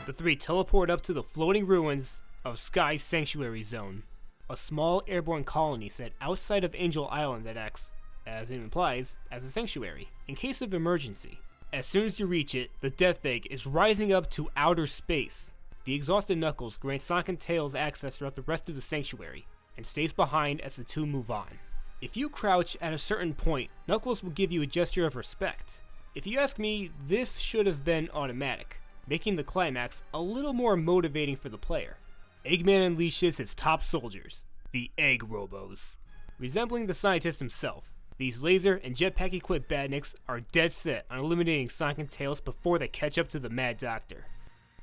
The three teleport up to the floating ruins of Sky Sanctuary Zone, a small airborne colony set outside of Angel Island that acts, as it implies, as a sanctuary, in case of emergency. As soon as you reach it, the Death Egg is rising up to outer space. The exhausted Knuckles grants Sonic and Tails access throughout the rest of the sanctuary, and stays behind as the two move on. If you crouch at a certain point, Knuckles will give you a gesture of respect. If you ask me, this should have been automatic, making the climax a little more motivating for the player. Eggman unleashes his top soldiers, the Egg Robos. Resembling the scientist himself, these laser and jetpack equipped badniks are dead set on eliminating Sonic and Tails before they catch up to the Mad Doctor.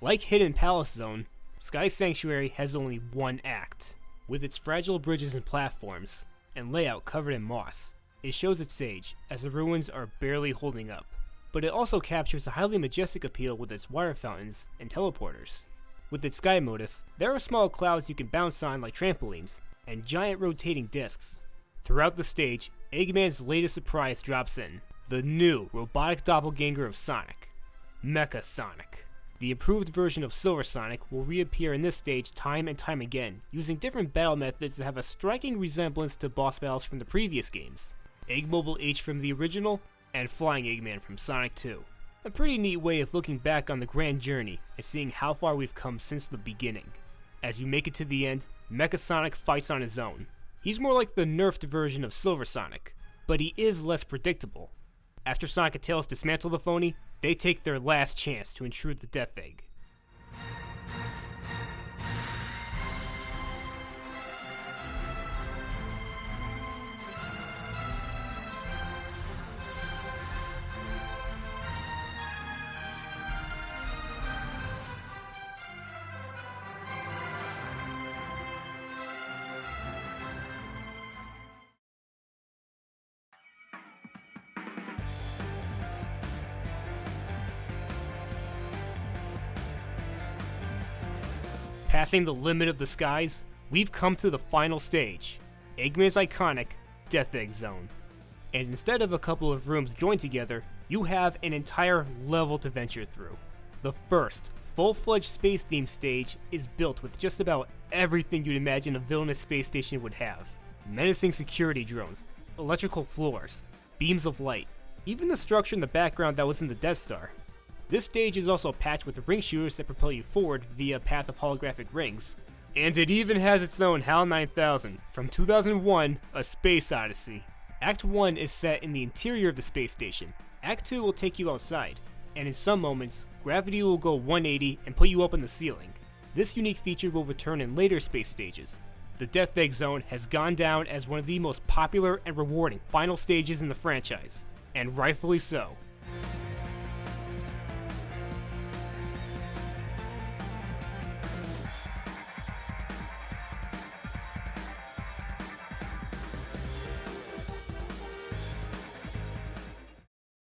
Like Hidden Palace Zone, Sky Sanctuary has only one act. With its fragile bridges and platforms, and layout covered in moss, it shows its age, as the ruins are barely holding up. But it also captures a highly majestic appeal with its water fountains and teleporters. With its sky motif, there are small clouds you can bounce on like trampolines, and giant rotating discs. Throughout the stage, Eggman's latest surprise drops in, the new robotic doppelganger of Sonic, Mecha Sonic. The improved version of Silver Sonic will reappear in this stage time and time again, using different battle methods that have a striking resemblance to boss battles from the previous games. Egg Mobile H from the original, and Flying Eggman from Sonic 2. A pretty neat way of looking back on the grand journey and seeing how far we've come since the beginning. As you make it to the end, Mecha Sonic fights on his own. He's more like the nerfed version of Silver Sonic, but he is less predictable. After Sonic and Tails dismantle the phony, they take their last chance to intrude the Death Egg. Passing the limit of the skies, we've come to the final stage, Eggman's iconic Death Egg Zone. And instead of a couple of rooms joined together, you have an entire level to venture through. The first, full-fledged space-themed stage is built with just about everything you'd imagine a villainous space station would have. Menacing security drones, electrical floors, beams of light, even the structure in the background that was in the Death Star. This stage is also packed with ring shooters that propel you forward via a path of holographic rings. And it even has its own HAL 9000 from 2001, A Space Odyssey. Act 1 is set in the interior of the space station. Act 2 will take you outside, and in some moments, gravity will go 180 and put you up in the ceiling. This unique feature will return in later space stages. The Death Egg Zone has gone down as one of the most popular and rewarding final stages in the franchise, and rightfully so.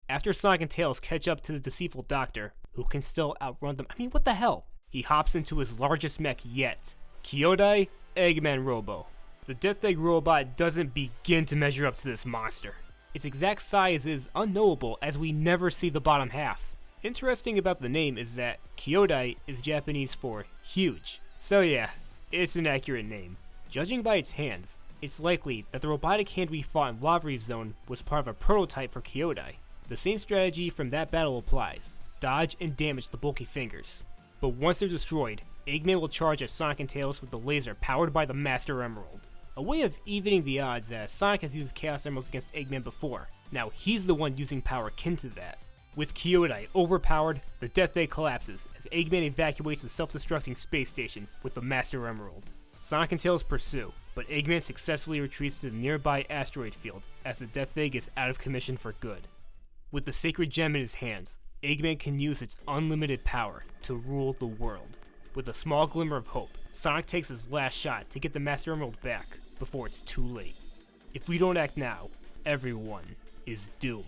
After Sonic and Tails catch up to the deceitful Doctor, who can still outrun them, what the hell? He hops into his largest mech yet, Kyodai Eggman Robo. The Death Egg robot doesn't begin to measure up to this monster. Its exact size is unknowable as we never see the bottom half. Interesting about the name is that Kyodai is Japanese for huge. So yeah, it's an accurate name. Judging by its hands, it's likely that the robotic hand we fought in Lava Reef Zone was part of a prototype for Kyodai. The same strategy from that battle applies, dodge and damage the bulky fingers. But once they're destroyed, Eggman will charge at Sonic and Tails with the laser powered by the Master Emerald. A way of evening the odds as Sonic has used Chaos Emeralds against Eggman before. Now he's the one using power akin to that. With Kyodai overpowered, the Death Egg collapses as Eggman evacuates the self-destructing space station with the Master Emerald. Sonic and Tails pursue, but Eggman successfully retreats to the nearby asteroid field as the Death Egg is out of commission for good. With the sacred gem in his hands, Eggman can use its unlimited power to rule the world. With a small glimmer of hope, Sonic takes his last shot to get the Master Emerald back before it's too late. If we don't act now, everyone is doomed.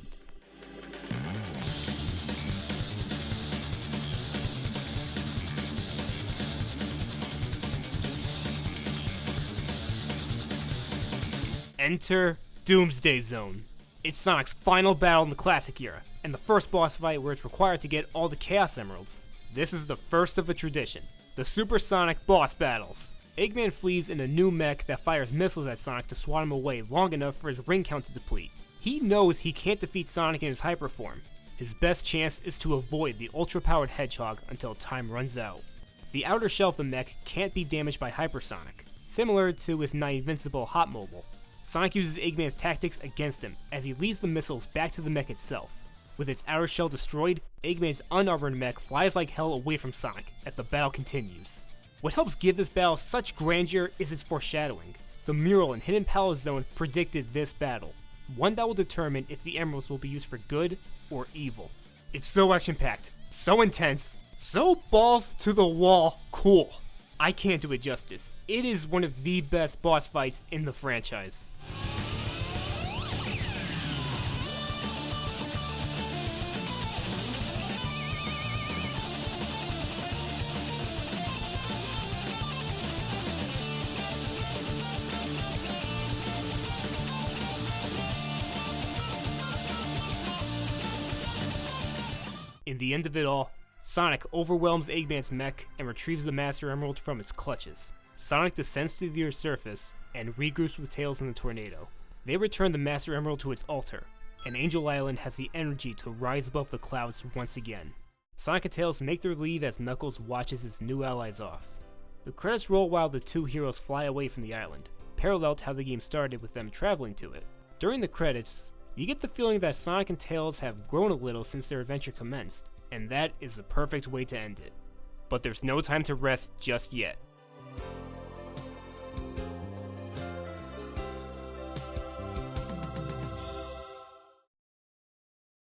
Enter Doomsday Zone. It's Sonic's final battle in the classic era, and the first boss fight where it's required to get all the Chaos Emeralds. This is the first of a tradition, the Supersonic boss battles. Eggman flees in a new mech that fires missiles at Sonic to swat him away long enough for his ring count to deplete. He knows he can't defeat Sonic in his hyper form. His best chance is to avoid the ultra-powered Hedgehog until time runs out. The outer shell of the mech can't be damaged by Hypersonic, similar to his nigh-invincible Hot Mobile. Sonic uses Eggman's tactics against him as he leads the missiles back to the mech itself. With its outer shell destroyed, Eggman's unarmored mech flies like hell away from Sonic as the battle continues. What helps give this battle such grandeur is its foreshadowing. The mural in Hidden Palace Zone predicted this battle, one that will determine if the emeralds will be used for good or evil. It's so action-packed, so intense, so balls to the wall cool. I can't do it justice. It is one of the best boss fights in the franchise. In the end of it all, Sonic overwhelms Eggman's mech and retrieves the Master Emerald from its clutches. Sonic descends to the Earth's surface and regroups with Tails in the tornado. They return the Master Emerald to its altar, and Angel Island has the energy to rise above the clouds once again. Sonic and Tails make their leave as Knuckles watches his new allies off. The credits roll while the two heroes fly away from the island, parallel to how the game started with them traveling to it. During the credits, you get the feeling that Sonic and Tails have grown a little since their adventure commenced, and that is the perfect way to end it. But there's no time to rest just yet.